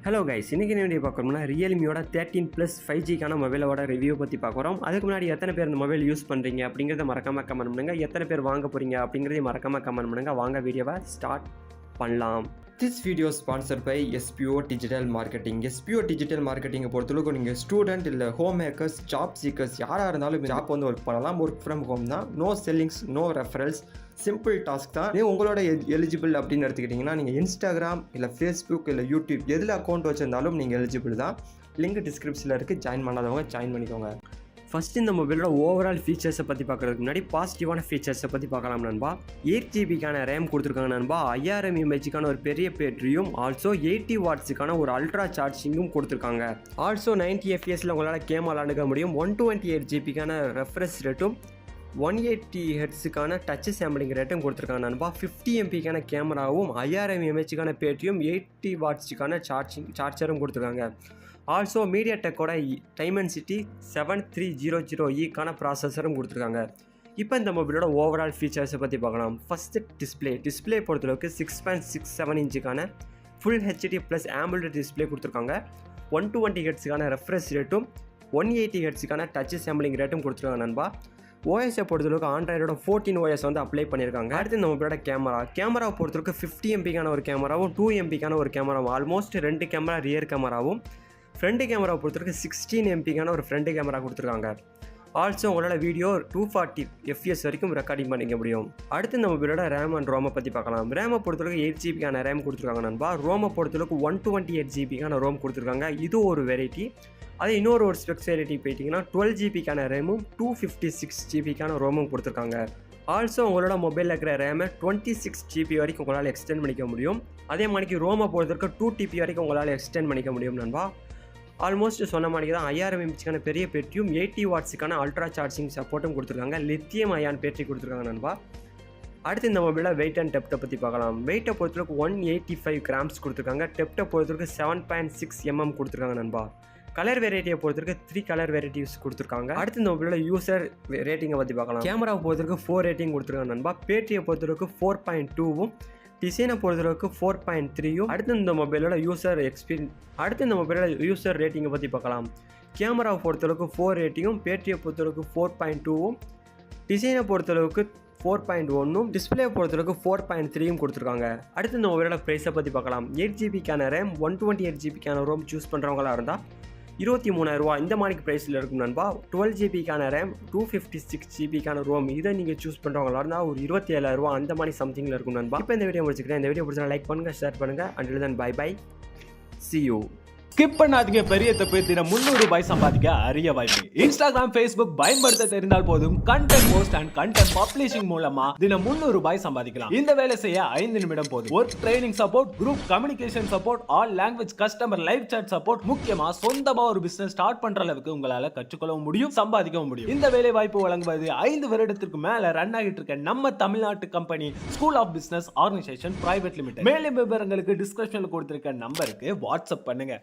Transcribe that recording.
Hello guys, இன்றைக்கி என்ன video பார்க்குறோம்னா ரியல்மியோட 13+ 5Gக்கான மொபைலோட ரிவ்யூ பற்றி பார்க்குறோம். அதுக்கு முன்னாடி எத்தனை பேர் இந்த மொபைல் யூஸ் பண்ணுறீங்க அப்படிங்கிறத மறக்காமல் கமெண்ட் பண்ணுங்கள். எத்தனை பேர் வாங்க போகிறீங்க அப்படிங்கிறதையும் மறக்காமல் கமெண்ட் பண்ணுங்கள். வாங்க வீடியோவை ஸ்டார்ட் பண்ணலாம். This video sponsored by SPO digital marketing. SPO digital மார்க்கெட்டிங்கை பொறுத்தளவுக்கு நீங்கள் ஸ்டூடெண்ட் இல்லை ஹோம் மேக்கர்ஸ், ஜாப் சீக்கர்ஸ் யாராக இருந்தாலும் ஜாப் வந்து ஒர்க் பண்ணலாம். ஒர்க் ஃப்ரம் ஹோம் தான். No sellings, no referrals, simple task தான். உங்களோட எலிஜிபிள் அப்படின்னு எடுத்துக்கிட்டிங்கன்னா நீங்கள் இன்ஸ்டாகிராம் இல்லை ஃபேஸ்புக் இல்லை யூடியூப் எதில் அக்கௌண்ட் வச்சுருந்தாலும் நீங்கள் எலிஜிபிள் தான். லிங்க் டிஸ்கிரிப்ஷனில் இருக்குது. ஜாயின் பண்ணாதவங்க ஜாயின் பண்ணிக்கோங்க. ஃபஸ்ட்டு இந்த மொபைலோட ஓவரால் ஃபீச்சர்ஸை பற்றி பார்க்குறதுக்கு முன்னாடி பாசிட்டிவான ஃபீச்சர்ஸை பற்றி பார்க்கலாம் நண்பா. 8GB ரேம் கொடுத்துருக்காங்க நண்பா. 5000 mAh ஒரு பெரிய பேட்டரியும், ஆல்சோ 80 வாட்ஸுக்கான ஒரு அல்ட்ரா சார்ஜிங்கும் கொடுத்துருக்காங்க. ஆல்சோ 90 FPS உங்களால் கேம் விளாண்டுக்க முடியும். 128GB ரெஃப்ரெஷ் ரேட்டும் 180 Hz டச் சாம்பிளிங் ரேட்டும் கொடுத்துருக்காங்க நண்பா. 50 MP கேமராவும், 5000 mAh பேட்டரியும், 80 வாட்ஸுக்கான சார்ஜரும் கொடுத்துருக்காங்க. ஆல்சோ மீடியாடெக்கோட டைமென்சிட்டி 7300E ப்ராசஸரும் கொடுத்துருக்காங்க. இப்போ இந்த மொபைலோட ஓவரால் ஃபீச்சர்ஸை பற்றி பார்க்கலாம். ஃபஸ்ட்டு டிஸ்பிளே பொறுத்தளவுக்கு 6.67 இன்ச்சுக்கான ஃபுல் HD+ AMOLED டிஸ்பிளே கொடுத்துருக்காங்க. 120 Hz ரெஃப்ரெஷ் ரேட்டும் 180 Hz டச் சாம்பிளிங் ரேட்டும் கொடுத்துருக்காங்க நண்பா. ஓஎஸை பொறுத்தளவுக்கு ஆண்ட்ராய்டோட 14 OS வந்து அப்ளை பண்ணியிருக்காங்க. அடுத்து இந்த மொபைலோட கேமராவை பொறுத்தளவுக்கு 50 MP ஒரு கேமராவும், 2 MP ஒரு கேமராவும், ஆல்மோஸ்ட் 2 கேமரா ரியர் கேமராவும், ஃப்ரண்ட் கேமராவை பொறுத்தவரைக்கும் 16 MP ஒரு ஃப்ரண்ட் கேமரா கொடுத்துருக்காங்க. ஆல்சோ உங்களோட வீடியோ 240 FPS வரைக்கும் ரெக்கார்டிங் பண்ணிக்க முடியும். அடுத்து இந்த மொபைலோட ரேம் அண்ட் ரோமை பற்றி பார்க்கலாம். ரேமை பொறுத்தவரைக்கும் 8GB ரேம் கொடுத்துருக்காங்க நண்பா. ரோமை பொறுத்தளவுக்கு 128GB ரோம் கொடுத்துருக்காங்க. இது ஒரு வெரைட்டி. அதே இன்னொரு ஸ்பெக்ஸ் வெரைட்டி போயிட்டிங்கன்னா 12GB ரேமும் 256GB ரோமும் கொடுத்துருக்காங்க. ஆல்சோ உங்களோட மொபைலில் இருக்கிற ரேமை 26GB வரைக்கும் உங்களால் எக்ஸ்டெண்ட் பண்ணிக்க முடியும். அதே மாதிரிக்கு ரோமை பொறுத்தவரைக்கும் 2TB வரைக்கும் உங்களால் எக்ஸ்டெண்ட் பண்ணிக்க முடியும் நண்பா. ஆல்மோஸ்ட் சொன்ன மாதிரி தான் 5000 mAh பெரிய பேட்டரியும், 80 வாட்ஸுக்கான அல்ட்ரா சார்ஜிங் சப்போர்ட்டும் கொடுத்துருக்காங்க. லித்தியம் அயான் பேட்டரி கொடுத்துருக்காங்க நண்பா. அடுத்து இந்த மொபைலில் வெயிட் அண்ட் டெப்ட்டை பற்றி பார்க்கலாம். வெயிட்டை பொறுத்தளவுக்கு 185 grams கொடுத்துருக்காங்க. டெப்ட்டை பொறுத்தளவுக்கு 7.6 mm கொடுத்துருக்காங்க நண்பா. கலர் வெரைட்டியை பொறுத்தவரைக்கும் 3 கலர் வெரைட்டிஸ் கொடுத்துருக்காங்க. அடுத்து இந்த மொபைலோட யூசர் ரேட்டிங்கை பற்றி பார்க்கலாம். கேமராவை பொறுத்தவரைக்கும் 4 ரேட்டிங் கொடுத்துருக்காங்க நண்பா. பேட்டரியை பொறுத்தவரைக்கும் 4.2வும், டிசைனை பொறுத்தளவுக்கு 4.3யும். அடுத்து இந்த மொபைலோட யூசர் ரேட்டிங்கை பற்றி பார்க்கலாம். கேமராவை பொறுத்தளவுக்கு 4 ரேட்டிங்கும், பேட்டரியை பொறுத்தளவுக்கு 4.2வும், டிசைனை பொறுத்தளவுக்கு 4.1ம், டிஸ்பிளே பொறுத்தளவுக்கு 4.3யும் கொடுத்துருக்காங்க. அடுத்து இந்த மொபைலோட ப்ரைஸை பற்றி பார்க்கலாம். 8GB RAM, 128GB Rome choose பண்ணுறவங்களா இருந்தால் 23,000 ரூபா இந்த மாதிரி ப்ரைஸில் இருக்கும் நண்பா. 12GB ரேம், 256GB ரோம் இதை நீங்கள் சூஸ் பண்ணுறவங்களா இருந்தால் ஒரு 27,000 ரூபா அந்த மாதிரி சம்திங்கில் இருக்கும் நண்பா. இப்போ இந்த வீடியோ முடிச்சுக்கிறேன். இந்த வீடியோ பிடிச்சா லைக் பண்ணுங்கள், ஷேர் பண்ணுங்கள். Until then bye bye, see you. Skip பண்ணாதீங்க. பெரிய தப்பு. தினம் 300 ரூபாய் சம்பாதிக்க அரிய வாய்ப்பு. இன்ஸ்டாகிராம், Facebook பயன்படுத்த தெரிந்தால் போதும். Content post and content publishing மூலமா தினம் 300 ரூபாய் சம்பாதிக்கலாம். இந்த வேலை செய்ய 5 நிமிடம் போதும். Work training support, group communication support, all language customer live chat support, முக்கியமா சொந்தமா ஒரு பிசினஸ் ஸ்டார்ட் பண்ற அளவுக்கு உங்களால கற்றுக்கொள்ளவும் முடியும், சம்பாதிக்கவும் முடியும். இந்த வேலை வாய்ப்பு வழங்குவது 5 வருடத்திற்கு மேல ரன் ஆகிட்டு இருக்க நம்ம தமிழ்நாட்டு company school of business organisation private limited. மேலும் விவரங்களுக்கு டிஸ்கிரிப்ஷன்ல கொடுத்திருக்க நம்பருக்கு வாட்ஸ்அப் பண்ணுங்க.